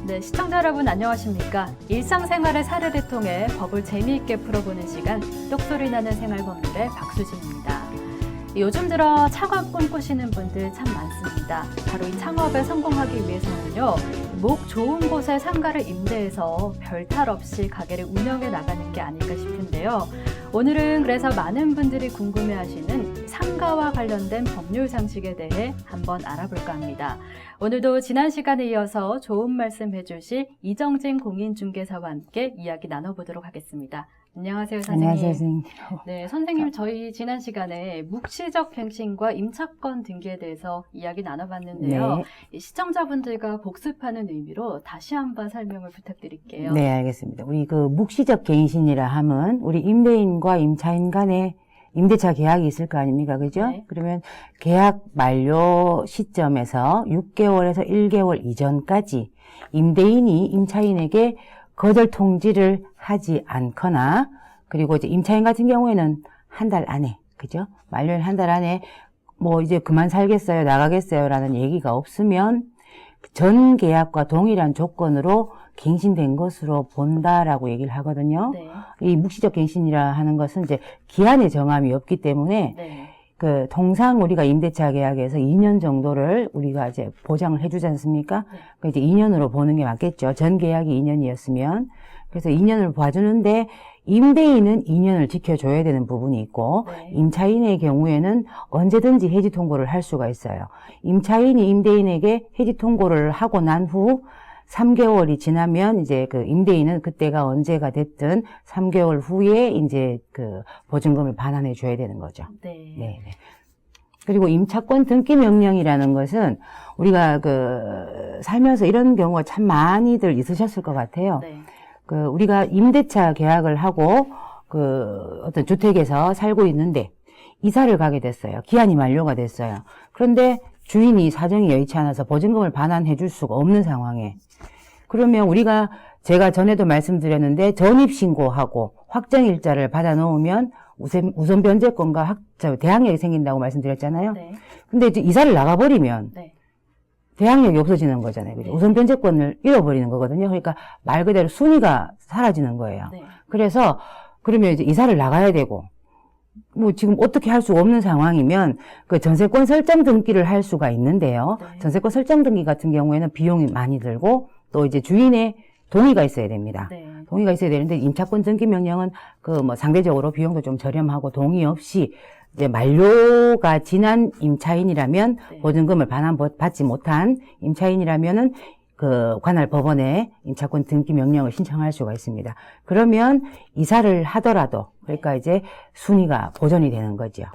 네, 시청자 여러분 안녕하십니까? 일상생활의 사례를 통해 법을 재미있게 풀어보는 시간, 똑소리 나는 생활법률의 박수진입니다. 요즘 들어 창업 꿈꾸시는 분들 참 많습니다. 바로 이 창업에 성공하기 위해서는요, 목 좋은 곳에 상가를 임대해서 별탈 없이 가게를 운영해 나가는 게 아닐까 싶은데요. 오늘은 그래서 많은 분들이 궁금해하시는 상가와 관련된 법률 상식에 대해 한번 알아볼까 합니다. 오늘도 지난 시간에 이어서 좋은 말씀 해주실 이정진 공인중개사와 함께 이야기 나눠보도록 하겠습니다. 안녕하세요, 선생님. 안녕하세요, 선생님. 네, 선생님, 저희 지난 시간에 묵시적 갱신과 임차권 등기에 대해서 이야기 나눠봤는데요. 네. 시청자분들과 복습하는 의미로 다시 한번 설명을 부탁드릴게요. 네, 알겠습니다. 우리 그 묵시적 갱신이라 하면 우리 임대인과 임차인 간에 임대차 계약이 있을 거 아닙니까? 그죠? 네. 그러면 계약 만료 시점에서 6개월에서 1개월 이전까지 임대인이 임차인에게 거절 통지를 하지 않거나, 그리고 이제 임차인 같은 경우에는 한 달 안에, 그죠? 만료일 한 달 안에 뭐 이제 그만 살겠어요, 나가겠어요 라는 얘기가 없으면 전 계약과 동일한 조건으로 갱신된 것으로 본다라고 얘기를 하거든요. 네. 이 묵시적 갱신이라 하는 것은 이제 기한의 정함이 없기 때문에 네. 그 통상 우리가 임대차 계약에서 2년 정도를 우리가 이제 보장을 해주지 않습니까? 네. 그 이제 2년으로 보는 게 맞겠죠. 전 계약이 2년이었으면. 그래서 2년을 봐주는데 임대인은 2년을 지켜줘야 되는 부분이 있고, 네. 임차인의 경우에는 언제든지 해지 통고를 할 수가 있어요. 임차인이 임대인에게 해지 통고를 하고 난 후 3개월이 지나면 이제 그 임대인은 그때가 언제가 됐든 3개월 후에 이제 그 보증금을 반환해 줘야 되는 거죠. 네. 네. 그리고 임차권 등기 명령이라는 것은 우리가 그 살면서 이런 경우가 참 많이들 있으셨을 것 같아요. 네. 그 우리가 임대차 계약을 하고 그 어떤 주택에서 살고 있는데 이사를 가게 됐어요. 기한이 만료가 됐어요. 그런데 주인이 사정이 여의치 않아서 보증금을 반환해 줄 수가 없는 상황에, 그러면 우리가 제가 전에도 말씀드렸는데 전입신고하고 확정일자를 받아 놓으면 우선 변제권과 대항력이 생긴다고 말씀드렸잖아요. 네. 근데 이제 이사를 나가버리면 네. 대항력이 없어지는 거잖아요. 그죠? 네. 우선 변제권을 잃어버리는 거거든요. 그러니까 말 그대로 순위가 사라지는 거예요. 네. 그래서 그러면 이제 이사를 나가야 되고, 뭐 지금 어떻게 할 수가 없는 상황이면 그 전세권 설정 등기를 할 수가 있는데요. 네. 전세권 설정 등기 같은 경우에는 비용이 많이 들고 또 이제 주인의 동의가 있어야 됩니다. 네. 동의가 있어야 되는데 임차권 등기 명령은 그 뭐 상대적으로 비용도 좀 저렴하고 동의 없이 이제 만료가 지난 임차인이라면 네. 보증금을 반환받지 못한 임차인이라면은 그 관할 법원에 임차권 등기 명령을 신청할 수가 있습니다. 그러면 이사를 하더라도 그러니까 이제 순위가 보존이 되는 거죠.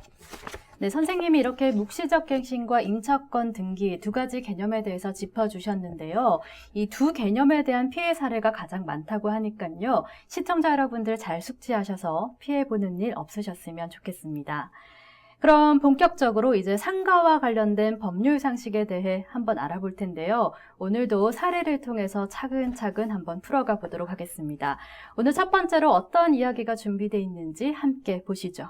네, 선생님이 이렇게 묵시적 갱신과 임차권 등기 두 가지 개념에 대해서 짚어주셨는데요. 이 두 개념에 대한 피해 사례가 가장 많다고 하니까요. 시청자 여러분들 잘 숙지하셔서 피해보는 일 없으셨으면 좋겠습니다. 그럼 본격적으로 이제 상가와 관련된 법률 상식에 대해 한번 알아볼 텐데요. 오늘도 사례를 통해서 차근차근 한번 풀어가 보도록 하겠습니다. 오늘 첫 번째로 어떤 이야기가 준비되어 있는지 함께 보시죠.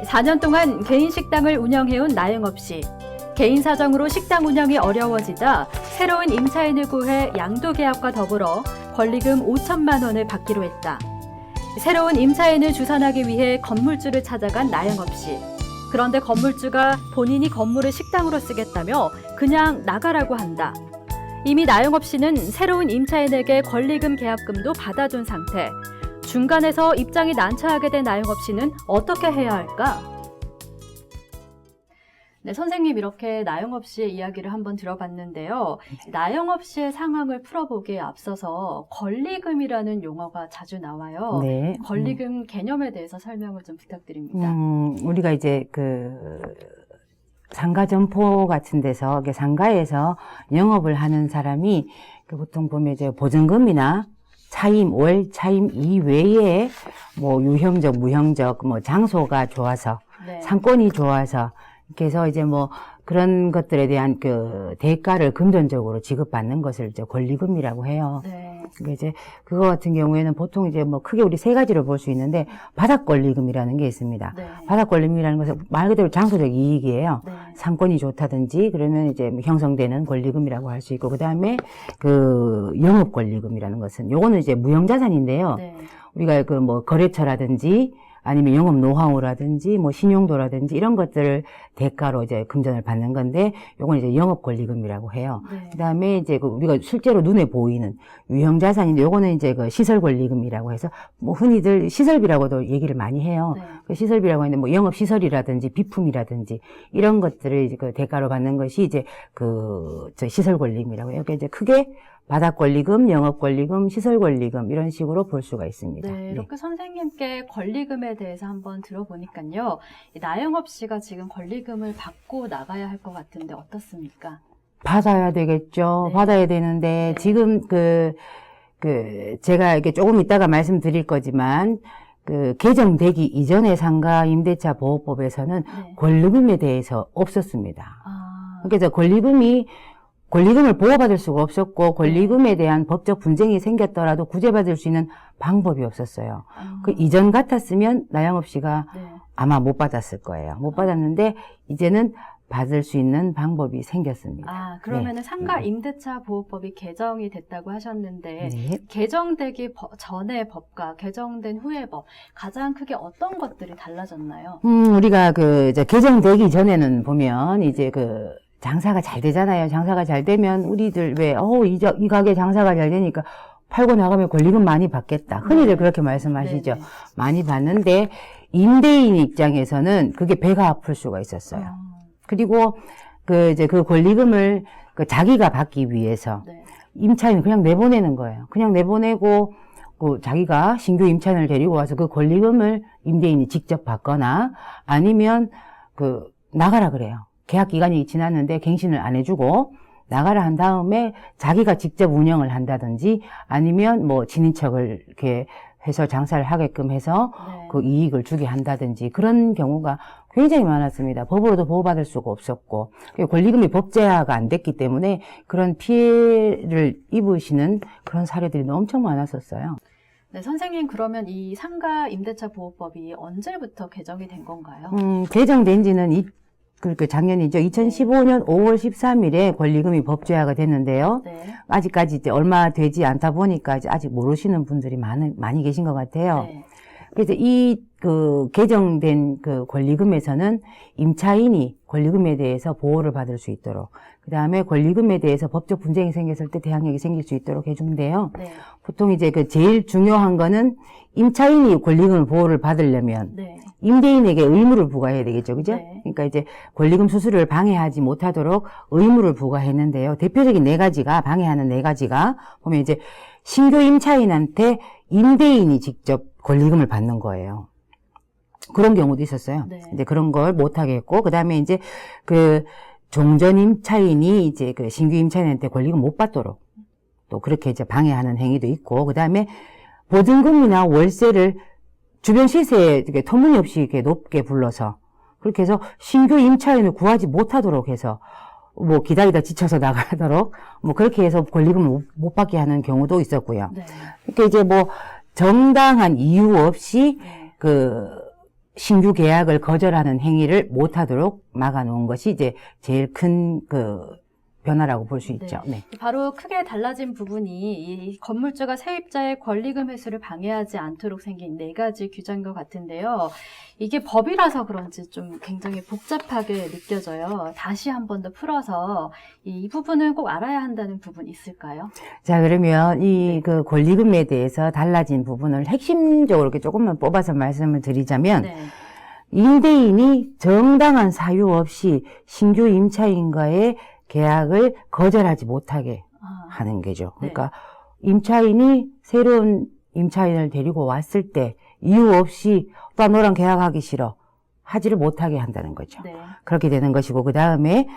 사 년 동안 개인 식당을 운영해온 나영업 씨. 개인 사정으로 식당 운영이 어려워지자 새로운 임차인을 구해 양도 계약과 더불어 권리금 5천만 원을 받기로 했다. 새로운 임차인을 주선하기 위해 건물주를 찾아간 나영업 씨. 그런데 건물주가 본인이 건물을 식당으로 쓰겠다며 그냥 나가라고 한다. 이미 나영업 씨는 새로운 임차인에게 권리금 계약금도 받아둔 상태. 중간에서 입장이 난처하게 된 나영업 씨는 어떻게 해야 할까? 네, 선생님 이렇게 나영업 씨의 이야기를 한번 들어봤는데요. 나영업 씨의 상황을 풀어보기에 앞서서 권리금이라는 용어가 자주 나와요. 네. 권리금 개념에 대해서 설명을 좀 부탁드립니다. 우리가 이제 그 상가 점포 같은 데서 상가에서 영업을 하는 사람이 그 보통 보면 이제 보증금이나 차임, 월 차임 이외에 뭐 유형적, 무형적, 뭐 장소가 좋아서 네. 상권이 좋아서 그래서 이제 뭐 그런 것들에 대한 그 대가를 금전적으로 지급받는 것을 이제 권리금이라고 해요. 네. 그러니까 이제 그거 같은 경우에는 보통 이제 뭐 크게 우리 세 가지로 볼 수 있는데 바닥 권리금이라는 게 있습니다. 네. 바닥 권리금이라는 것은 말 그대로 장소적 이익이에요. 네. 상권이 좋다든지 그러면 이제 형성되는 권리금이라고 할 수 있고, 그 다음에 그 영업 권리금이라는 것은 요거는 이제 무형자산인데요. 네. 우리가 그 뭐 거래처라든지 아니면 영업 노하우라든지 뭐 신용도라든지 이런 것들을 대가로 이제 금전을 받는 건데, 요건 이제 영업 권리금이라고 해요. 네. 그다음에 이제 그 우리가 실제로 눈에 보이는 유형 자산인데, 요거는 이제 그 시설 권리금이라고 해서 뭐 흔히들 시설비라고도 얘기를 많이 해요. 네. 그 시설비라고 하는데 뭐 영업 시설이라든지 비품이라든지 이런 것들을 이제 그 대가로 받는 것이 이제 그 저 시설 권리금이라고 해요. 그러니까 이제 크게 바닥 권리금, 영업 권리금, 시설 권리금 이런 식으로 볼 수가 있습니다. 네, 이렇게 선생님께 권리금에 대해서 한번 들어보니까요. 이 나영업 씨가 지금 권리금을 받고 나가야 할 것 같은데 어떻습니까? 받아야 되겠죠. 네. 받아야 되는데 네. 지금 제가 이렇게 조금 이따가 말씀드릴 거지만 개정되기 이전의 상가 임대차 보호법에서는 네. 권리금에 대해서 없었습니다. 아, 그래서 권리금을 보호받을 수가 없었고, 권리금에 대한 법적 분쟁이 생겼더라도 구제받을 수 있는 방법이 없었어요. 그 이전 같았으면 나영업 씨가 네. 아마 못 받았을 거예요. 못 받았는데 이제는 받을 수 있는 방법이 생겼습니다. 아, 그러면은 상가 임대차 보호법이 개정이 됐다고 하셨는데 네. 개정되기 전의 법과 개정된 후의 법 가장 크게 어떤 것들이 달라졌나요? 우리가 이제 개정되기 전에는 보면 이제 장사가 잘 되잖아요. 장사가 잘 되면 우리들 이 가게 장사가 잘 되니까 팔고 나가면 권리금 많이 받겠다. 흔히들 네. 그렇게 말씀하시죠. 네네. 많이 받는데 임대인 입장에서는 그게 배가 아플 수가 있었어요. 그리고 이제 그 권리금을 자기가 받기 위해서 네. 임차인을 그냥 내보내는 거예요. 그냥 내보내고 자기가 신규 임차인을 데리고 와서 그 권리금을 임대인이 직접 받거나 아니면 나가라 그래요. 계약 기간이 지났는데 갱신을 안 해주고 나가라 한 다음에 자기가 직접 운영을 한다든지 아니면 뭐 친인척을 이렇게 해서 장사를 하게끔 해서 네. 그 이익을 주게 한다든지 그런 경우가 굉장히 많았습니다. 법으로도 보호받을 수가 없었고 권리금이 법제화가 안 됐기 때문에 그런 피해를 입으시는 그런 사례들이 엄청 많았었어요. 네, 선생님 그러면 이 상가 임대차 보호법이 언제부터 개정이 된 건가요? 개정된 지는 작년이죠. 2015년 5월 13일에 권리금이 법제화가 됐는데요. 네. 아직까지 이제 얼마 되지 않다 보니까 아직 모르시는 분들이 많이 계신 것 같아요. 네. 그래서 개정된 권리금에서는 임차인이 권리금에 대해서 보호를 받을 수 있도록, 그 다음에 권리금에 대해서 법적 분쟁이 생겼을 때 대항력이 생길 수 있도록 해준대요. 네. 보통 이제 제일 중요한 거는 임차인이 권리금 보호를 받으려면 네. 임대인에게 의무를 부과해야 되겠죠. 그죠? 네. 그러니까 이제 권리금 수수료를 방해하지 못하도록 의무를 부과했는데요. 대표적인 방해하는 네 가지가 보면 이제 신규 임차인한테 임대인이 직접 권리금을 받는 거예요. 그런 경우도 있었어요. 네. 이제 그런 걸 못하게 했고, 그 다음에 이제 종전 임차인이 이제 신규 임차인한테 권리금 못 받도록 또 그렇게 이제 방해하는 행위도 있고, 그 다음에 보증금이나 월세를 주변 시세에 이렇게 터무니없이 이렇게 높게 불러서 그렇게 해서 신규 임차인을 구하지 못하도록 해서 뭐 기다리다 지쳐서 나가도록 뭐 그렇게 해서 권리금을 못 받게 하는 경우도 있었고요. 네. 그러니까 이제 뭐 정당한 이유 없이 네. 신규 계약을 거절하는 행위를 못하도록 막아놓은 것이 이제 제일 큰 변화라고 볼 수 있죠. 네. 바로 크게 달라진 부분이 이 건물주가 세입자의 권리금 회수를 방해하지 않도록 생긴 네 가지 규정인 것 같은데요. 이게 법이라서 그런지 좀 굉장히 복잡하게 느껴져요. 다시 한 번 더 풀어서 이 부분은 꼭 알아야 한다는 부분 있을까요? 자, 그러면 그 권리금에 대해서 달라진 부분을 핵심적으로 이렇게 조금만 뽑아서 말씀을 드리자면, 네. 임대인이 정당한 사유 없이 신규 임차인과의 계약을 거절하지 못하게 하는 게죠. 그러니까 임차인이 새로운 임차인을 데리고 왔을 때 이유 없이 또 너랑 계약하기 싫어 하지를 못하게 한다는 거죠. 네. 그렇게 되는 것이고, 그 다음에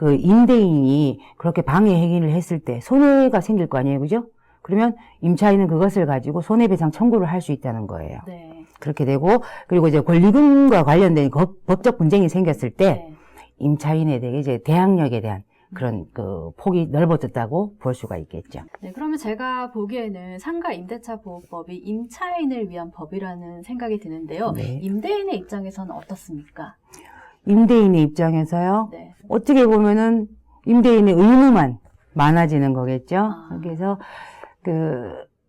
임대인이 그렇게 방해 행위를 했을 때 손해가 생길 거 아니에요, 그죠? 그러면 임차인은 그것을 가지고 손해배상 청구를 할 수 있다는 거예요. 네. 그렇게 되고, 그리고 이제 권리금과 관련된 법적 분쟁이 생겼을 때 네. 임차인에 대해 이제 대항력에 대한 그런 그 폭이 넓어졌다고 볼 수가 있겠죠. 네, 그러면 제가 보기에는 상가 임대차 보호법이 임차인을 위한 법이라는 생각이 드는데요. 네. 임대인의 입장에서는 어떻습니까? 임대인의 입장에서요. 네. 어떻게 보면은 임대인의 의무만 많아지는 거겠죠. 그래서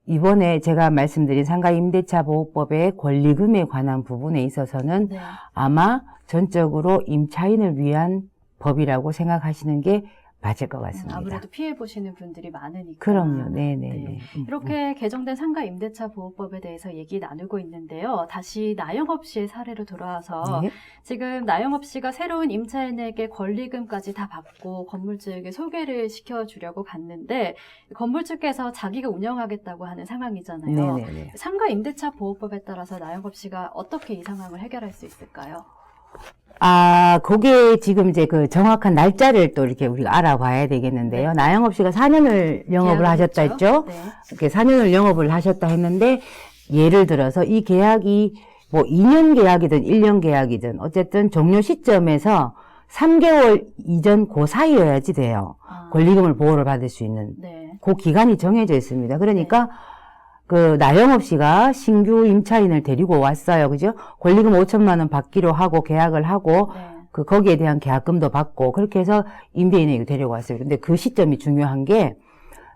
이번에 제가 말씀드린 상가 임대차 보호법의 권리금에 관한 부분에 있어서는 네. 아마 전적으로 임차인을 위한 법이라고 생각하시는 게 맞을 것 같습니다. 아무래도 피해 보시는 분들이 많으니까. 그럼요. 네네. 네. 이렇게 개정된 상가 임대차 보호법에 대해서 얘기 나누고 있는데요. 다시 나영업 씨의 사례로 돌아와서 네. 지금 나영업 씨가 새로운 임차인에게 권리금까지 다 받고 건물주에게 소개를 시켜주려고 갔는데 건물주께서 자기가 운영하겠다고 하는 상황이잖아요. 네네네. 상가 임대차 보호법에 따라서 나영업 씨가 어떻게 이 상황을 해결할 수 있을까요? 그게 지금 이제 그 정확한 날짜를 또 이렇게 우리가 알아봐야 되겠는데요. 네. 나영업 씨가 4년을 영업을 하셨다 했죠? 네. 이렇게 4년을 영업을 하셨다 했는데, 예를 들어서 이 계약이 뭐 2년 계약이든 1년 계약이든 어쨌든 종료 시점에서 3개월 이전 그 사이여야지 돼요. 권리금을 보호를 받을 수 있는. 네. 그 기간이 정해져 있습니다. 그러니까 그 나영업 씨가 신규 임차인을 데리고 왔어요. 그죠? 권리금 5천만 원 받기로 하고 계약을 하고 네. 거기에 대한 계약금도 받고 그렇게 해서 임대인에게 데리고 왔어요. 근데 그 시점이 중요한 게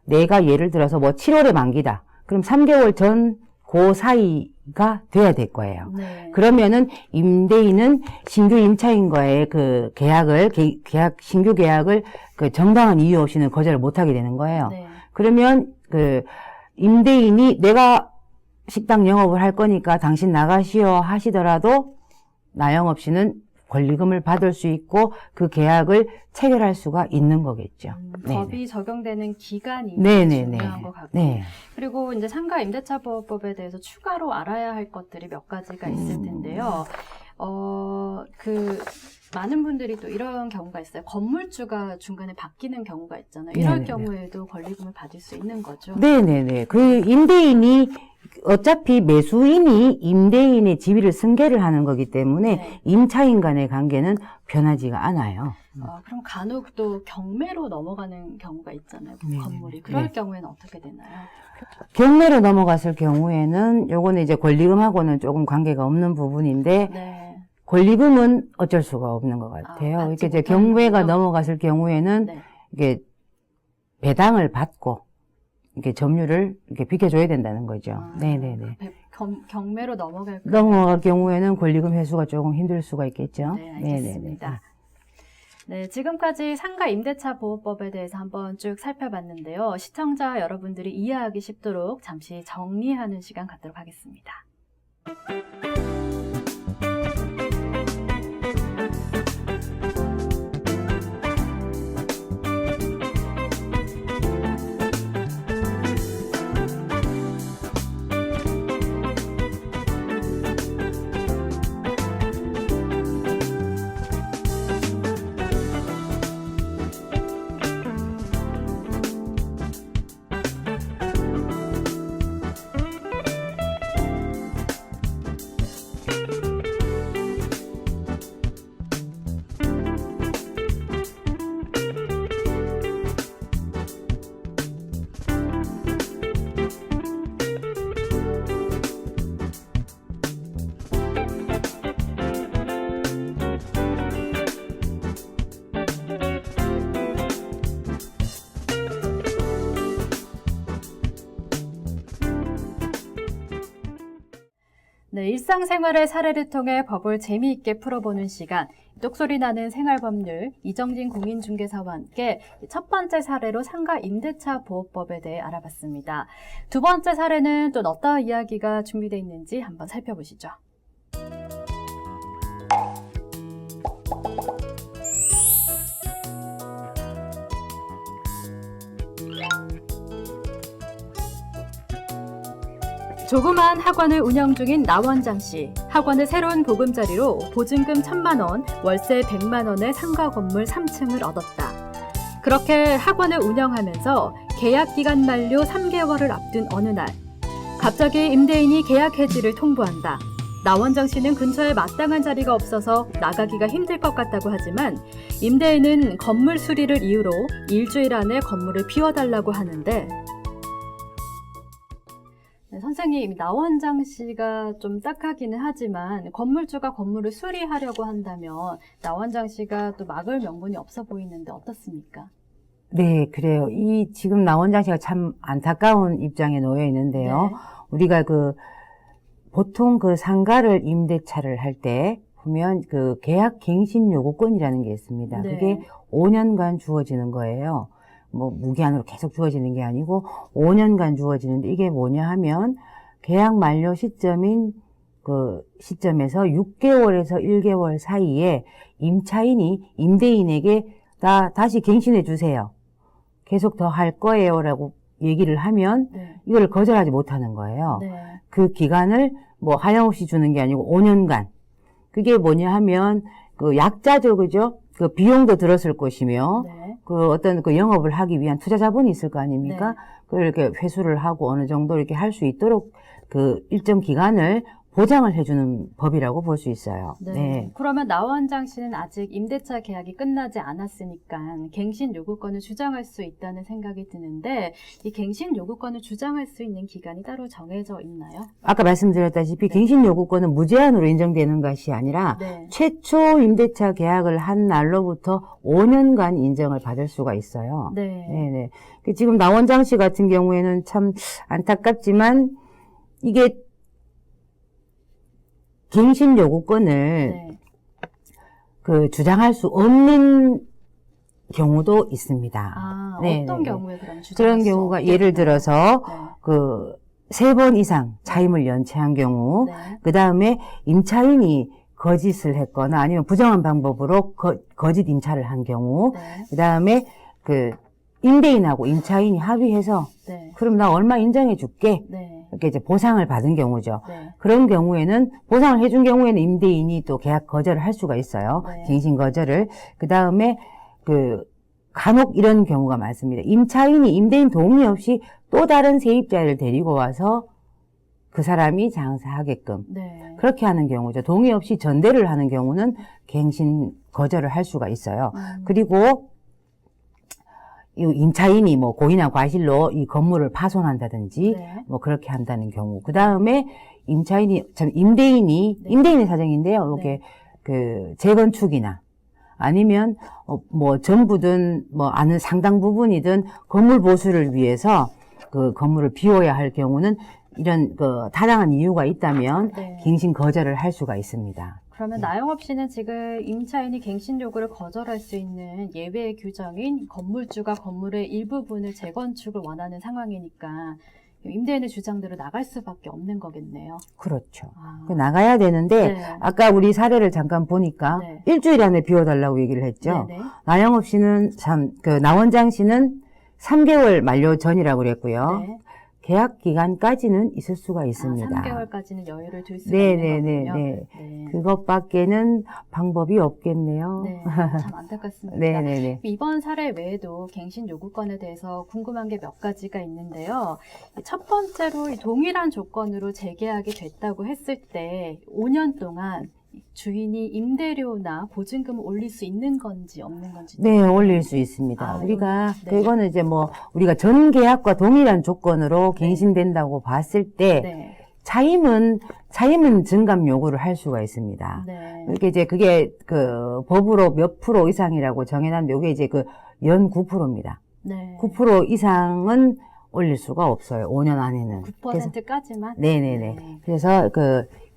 내가 예를 들어서 뭐 7월에 만기다. 그럼 3개월 전 그 사이가 돼야 될 거예요. 네. 그러면은 임대인은 신규 임차인과의 그 신규 계약을 그 정당한 이유 없이는 거절을 못 하게 되는 거예요. 네. 그러면 임대인이 내가 식당 영업을 할 거니까 당신 나가시오 하시더라도 나영업 씨는 권리금을 받을 수 있고 그 계약을 체결할 수가 있는 거겠죠. 법이 적용되는 기간이 네네네. 중요한 것 같고 네. 그리고 이제 상가 임대차 보호법에 대해서 추가로 알아야 할 것들이 몇 가지가 있을 텐데요. 많은 분들이 또 이런 경우가 있어요. 건물주가 중간에 바뀌는 경우가 있잖아요. 이럴 네네네. 경우에도 권리금을 받을 수 있는 거죠. 네네네. 그 임대인이 어차피 매수인이 임대인의 지위를 승계를 하는 거기 때문에 네. 임차인 간의 관계는 변하지가 않아요. 그럼 간혹 또 경매로 넘어가는 경우가 있잖아요. 네네네. 건물이. 그럴 네. 경우에는 어떻게 되나요? 경매로 넘어갔을 경우에는 요거는 이제 권리금하고는 조금 관계가 없는 부분인데 네. 권리금은 어쩔 수가 없는 것 같아요. 받지 이렇게 이제 못하는 경매가 거죠? 넘어갔을 경우에는 네. 이게 배당을 받고 이렇게 점유를 이렇게 비켜줘야 된다는 거죠. 네네네. 경매로 넘어갈 넘어갈 경우에는 권리금 회수가 조금 힘들 수가 있겠죠. 네, 알겠습니다. 네, 지금까지 상가 임대차 보호법에 대해서 한번 쭉 살펴봤는데요. 시청자 여러분들이 이해하기 쉽도록 잠시 정리하는 시간 갖도록 하겠습니다. 네, 일상생활의 사례를 통해 법을 재미있게 풀어보는 시간, 똑소리 나는 생활법률, 이정진 공인중개사와 함께 첫 번째 사례로 상가 임대차 보호법에 대해 알아봤습니다. 두 번째 사례는 또 어떤 이야기가 준비되어 있는지 한번 살펴보시죠. 조그만 학원을 운영 중인 나원장 씨. 학원의 새로운 보금자리로 보증금 1,000만 원, 월세 100만 원의 상가 건물 3층을 얻었다. 그렇게 학원을 운영하면서 계약 기간 만료 3개월을 앞둔 어느 날, 갑자기 임대인이 계약 해지를 통보한다. 나 원장 씨는 근처에 마땅한 자리가 없어서 나가기가 힘들 것 같다고 하지만 임대인은 건물 수리를 이유로 일주일 안에 건물을 비워달라고 하는데 네, 선생님, 나 원장 씨가 좀 딱하기는 하지만 건물주가 건물을 수리하려고 한다면 나 원장 씨가 또 막을 명분이 없어 보이는데 어떻습니까? 네, 그래요. 지금 나 원장 씨가 참 안타까운 입장에 놓여 있는데요. 네. 우리가 보통 상가를 임대차를 할 때 보면 계약 갱신 요구권이라는 게 있습니다. 네. 그게 5년간 주어지는 거예요. 뭐 무기한으로 계속 주어지는 게 아니고 5년간 주어지는데 이게 뭐냐 하면 계약 만료 시점인 시점에서 6개월에서 1개월 사이에 임차인이 임대인에게 다시 갱신해 주세요. 계속 더 할 거예요라고 얘기를 하면 네. 이걸 거절하지 못하는 거예요. 네. 그 기간을 뭐 하염없이 주는 게 아니고 5년간. 그게 뭐냐 하면 약자죠, 그죠? 비용도 들었을 것이며 네. 어떤 영업을 하기 위한 투자 자본이 있을 거 아닙니까? 네. 그걸 이렇게 회수를 하고 어느 정도 이렇게 할 수 있도록 일정 기간을 보장을 해주는 법이라고 볼 수 있어요. 네. 네. 그러면 나 원장 씨는 아직 임대차 계약이 끝나지 않았으니까 갱신 요구권을 주장할 수 있다는 생각이 드는데 이 갱신 요구권을 주장할 수 있는 기간이 따로 정해져 있나요? 아까 말씀드렸다시피 갱신 요구권은 무제한으로 인정되는 것이 아니라 네. 최초 임대차 계약을 한 날로부터 5년간 인정을 받을 수가 있어요. 네. 네네. 지금 나 원장 씨 같은 경우에는 참 안타깝지만 이게 갱신 요구권을 네. 주장할 수 없는 경우도 있습니다. 아, 네, 어떤 네, 네. 경우에 그럼 주장할 그런 수 경우가 없겠나요? 예를 들어서 네. 3번 이상 차임을 연체한 경우, 네. 그 다음에 임차인이 거짓을 했거나 아니면 부정한 방법으로 거짓 임차를 한 경우, 네. 그 다음에 임대인하고 임차인이 합의해서 네. 그럼 나 얼마 인정해 줄게. 네. 이렇게 이제 보상을 받은 경우죠. 네. 그런 경우에는 보상을 해준 경우에는 임대인이 또 계약 거절을 할 수가 있어요. 네. 갱신 거절을. 그 다음에 간혹 이런 경우가 많습니다. 임차인이 임대인 동의 없이 또 다른 세입자를 데리고 와서 그 사람이 장사하게끔 네. 그렇게 하는 경우죠. 동의 없이 전대를 하는 경우는 갱신 거절을 할 수가 있어요. 그리고 이 임차인이 뭐 고의나 과실로 이 건물을 파손한다든지 네. 뭐 그렇게 한다는 경우. 그 다음에 임대인의 사정인데요. 이렇게 재건축이나 아니면 뭐 전부든 뭐 아는 상당 부분이든 건물 보수를 위해서 그 건물을 비워야 할 경우는 이런 타당한 이유가 있다면 네. 갱신 거절을 할 수가 있습니다. 그러면 나영업 씨는 지금 임차인이 갱신 요구를 거절할 수 있는 예외 규정인 건물주가 건물의 일부분을 재건축을 원하는 상황이니까 임대인의 주장대로 나갈 수밖에 없는 거겠네요. 그렇죠. 아. 나가야 되는데 네. 아까 우리 사례를 잠깐 보니까 네. 일주일 안에 비워달라고 얘기를 했죠. 네네. 나영업 씨는 나 원장 씨는 3개월 만료 전이라고 그랬고요. 네. 계약 기간까지는 있을 수가 있습니다. 3개월까지는 여유를 둘 수가 있는 거군요. 네. 그것밖에는 방법이 없겠네요. 네, 참 안타깝습니다. 네네네. 이번 사례 외에도 갱신 요구권에 대해서 궁금한 게 몇 가지가 있는데요. 첫 번째로 이 동일한 조건으로 재계약이 됐다고 했을 때 5년 동안 주인이 임대료나 보증금을 올릴 수 있는 건지 없는 건지. 네, 올릴 수 있습니다. 아, 우리가 네. 그거는 이제 우리가 전 계약과 동일한 조건으로 갱신된다고 봤을 때 네. 차임은 증감 요구를 할 수가 있습니다. 네. 이렇게 이제 그게 법으로 몇 프로 이상이라고 정해놨는데 이게 이제 연 9%입니다. 네. 9% 이상은 올릴 수가 없어요. 5년 안에는. 9%까지만? 네네네. 네. 그래서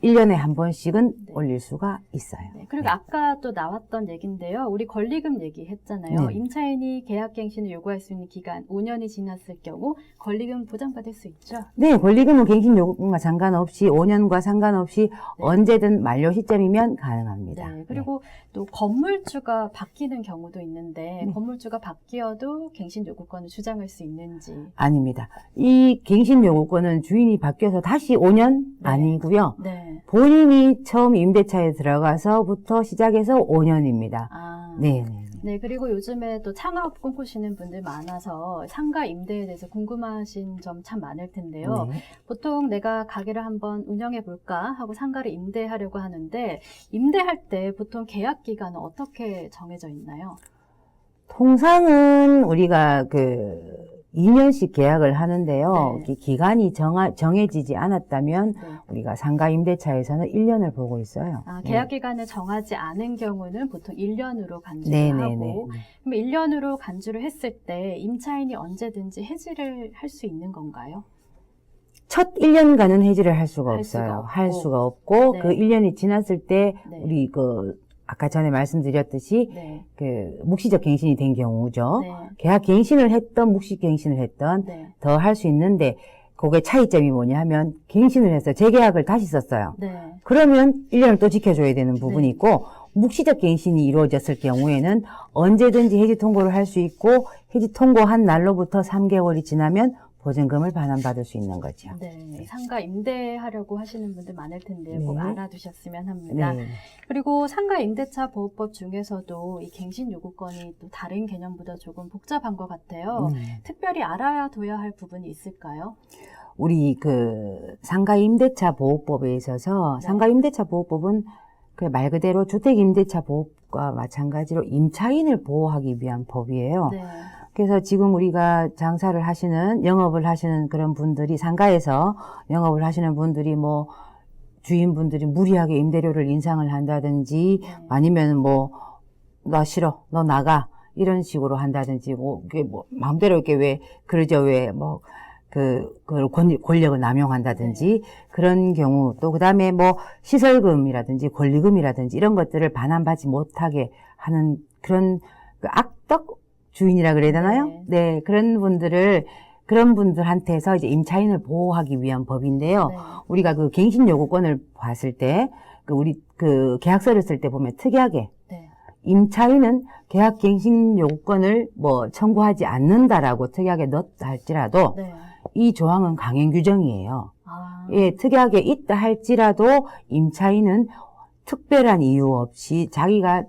1년에 한 번씩은 네. 올릴 수가 있어요. 네, 그리고 네. 아까 또 나왔던 얘기인데요. 우리 권리금 얘기했잖아요. 네. 임차인이 계약갱신을 요구할 수 있는 기간 5년이 지났을 경우 권리금 보장받을 수 있죠? 네, 권리금은 갱신 요금과 상관없이 5년과 상관없이 네. 언제든 만료 시점이면 가능합니다. 네, 그리고 또 건물주가 바뀌는 경우도 있는데 네. 건물주가 바뀌어도 갱신 요구권을 주장할 수 있는지. 아닙니다. 이 갱신 요구권은 주인이 바뀌어서 다시 5년 네. 아니고요. 네. 본인이 처음 임대차에 들어가서부터 시작해서 5년입니다. 아. 네. 네, 네, 그리고 요즘에 또 창업 꿈꾸시는 분들 많아서 상가 임대에 대해서 궁금하신 점 참 많을 텐데요. 네. 보통 내가 가게를 한번 운영해 볼까 하고 상가를 임대하려고 하는데 임대할 때 보통 계약 기간은 어떻게 정해져 있나요? 통상은 우리가 2년씩 계약을 하는데요. 네. 이렇게 기간이 정해지지 않았다면 네. 우리가 상가 임대차에서는 1년을 보고 있어요. 계약 기간을 정하지 않은 경우는 보통 1년으로 간주를 네네네. 하고 그럼 1년으로 간주를 했을 때 임차인이 언제든지 해지를 할 수 있는 건가요? 첫 1년간은 해지를 할 수가 할 없어요. 수가 없고. 할 수가 없고 네. 그 1년이 지났을 때 네. 우리 아까 전에 말씀드렸듯이 네. 묵시적 갱신이 된 경우죠. 네. 계약 갱신을 했던 묵시 갱신을 했던 네. 더 할 수 있는데 그게 차이점이 뭐냐 하면 갱신을 해서 재계약을 다시 썼어요. 네. 그러면 1년을 또 지켜줘야 되는 부분이 네. 있고 묵시적 갱신이 이루어졌을 경우에는 언제든지 해지 통고를 할 수 있고 해지 통고한 날로부터 3개월이 지나면 보증금을 반환받을 수 있는 거죠. 네. 상가 임대하려고 하시는 분들 많을 텐데 꼭 네. 알아두셨으면 합니다. 네. 그리고 상가 임대차 보호법 중에서도 이 갱신 요구권이 또 다른 개념보다 조금 복잡한 것 같아요. 특별히 알아둬야 할 부분이 있을까요? 우리 상가 임대차 보호법에 있어서 네. 상가 임대차 보호법은 말 그대로 주택 임대차 보호법과 마찬가지로 임차인을 보호하기 위한 법이에요. 네. 그래서 지금 우리가 영업을 하시는 그런 분들이 상가에서 영업을 하시는 분들이 주인분들이 무리하게 임대료를 인상을 한다든지 네. 아니면 나 싫어, 너 나가 이런 식으로 한다든지 마음대로 이렇게 그걸 권력을 남용한다든지 그런 경우 또 그다음에 시설금이라든지 권리금이라든지 이런 것들을 반환받지 못하게 하는 그런 악덕 주인이라 그래야 되나요? 네. 네, 그런 분들한테서 이제 임차인을 보호하기 위한 법인데요. 네. 우리가 갱신 요구권을 봤을 때 우리 계약서를 쓸 때 보면 특이하게 네. 임차인은 계약 갱신 요구권을 청구하지 않는다라고 특이하게 넣었다 할지라도 네. 이 조항은 강행 규정이에요. 아. 예, 특이하게 있다 할지라도 임차인은 특별한 이유 없이 자기가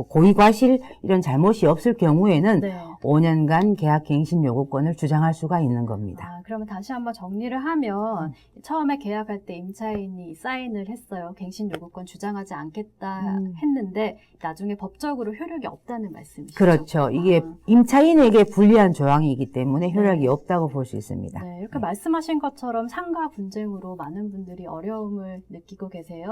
고의과실 이런 잘못이 없을 경우에는 네. 5년간 계약 갱신 요구권을 주장할 수가 있는 겁니다. 그러면 다시 한번 정리를 하면 처음에 계약할 때 임차인이 사인을 했어요. 갱신 요구권 주장하지 않겠다 했는데 나중에 법적으로 효력이 없다는 말씀이시죠? 그렇죠. 이게 임차인에게 불리한 조항이기 때문에 효력이 네. 없다고 볼 수 있습니다. 네, 이렇게 말씀하신 것처럼 상가 분쟁으로 많은 분들이 어려움을 느끼고 계세요.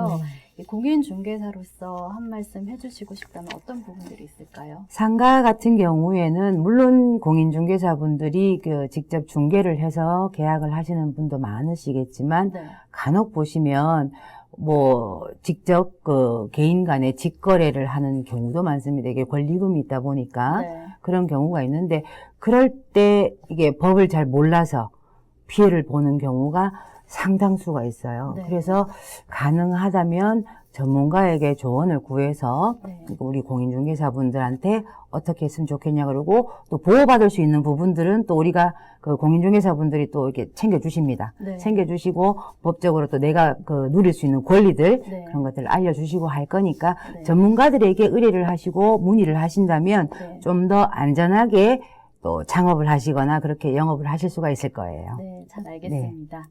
이 공인중개사로서 한 말씀 해주시고 싶다면 어떤 부분들이 있을까요? 상가 같은 경우에는 물론 공인중개사분들이 직접 중개를 해서 계약을 하시는 분도 많으시겠지만 네. 간혹 보시면 직접 개인 간에 직거래를 하는 경우도 많습니다. 이게 권리금이 있다 보니까 네. 그런 경우가 있는데 그럴 때 이게 법을 잘 몰라서 피해를 보는 경우가 상당수가 있어요. 네. 그래서 가능하다면 전문가에게 조언을 구해서 네. 우리 공인중개사분들한테 어떻게 했으면 좋겠냐 그러고 또 보호받을 수 있는 부분들은 또 우리가 공인중개사분들이 또 이렇게 챙겨주십니다. 네. 챙겨주시고 법적으로 또 내가 누릴 수 있는 권리들 네. 그런 것들을 알려주시고 할 거니까 네. 전문가들에게 의뢰를 하시고 문의를 하신다면 네. 좀 더 안전하게 또 창업을 하시거나 그렇게 영업을 하실 수가 있을 거예요. 네, 잘 알겠습니다.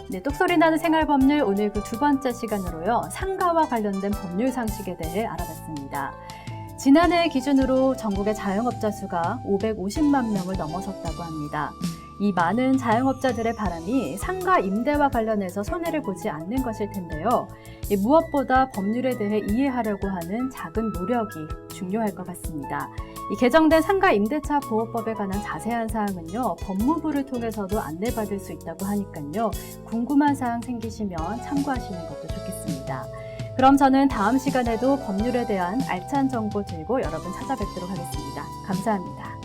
네, 똑소리 나는 생활법률 오늘 그 두 번째 시간으로요. 상가와 관련된 법률 상식에 대해 알아봤습니다. 지난해 기준으로 전국의 자영업자 수가 550만 명을 넘어섰다고 합니다. 이 많은 자영업자들의 바람이 상가 임대와 관련해서 손해를 보지 않는 것일 텐데요. 무엇보다 법률에 대해 이해하려고 하는 작은 노력이 중요할 것 같습니다. 이 개정된 상가 임대차 보호법에 관한 자세한 사항은요, 법무부를 통해서도 안내받을 수 있다고 하니까요. 궁금한 사항 생기시면 참고하시는 것도 좋겠습니다. 그럼 저는 다음 시간에도 법률에 대한 알찬 정보 들고 여러분 찾아뵙도록 하겠습니다. 감사합니다.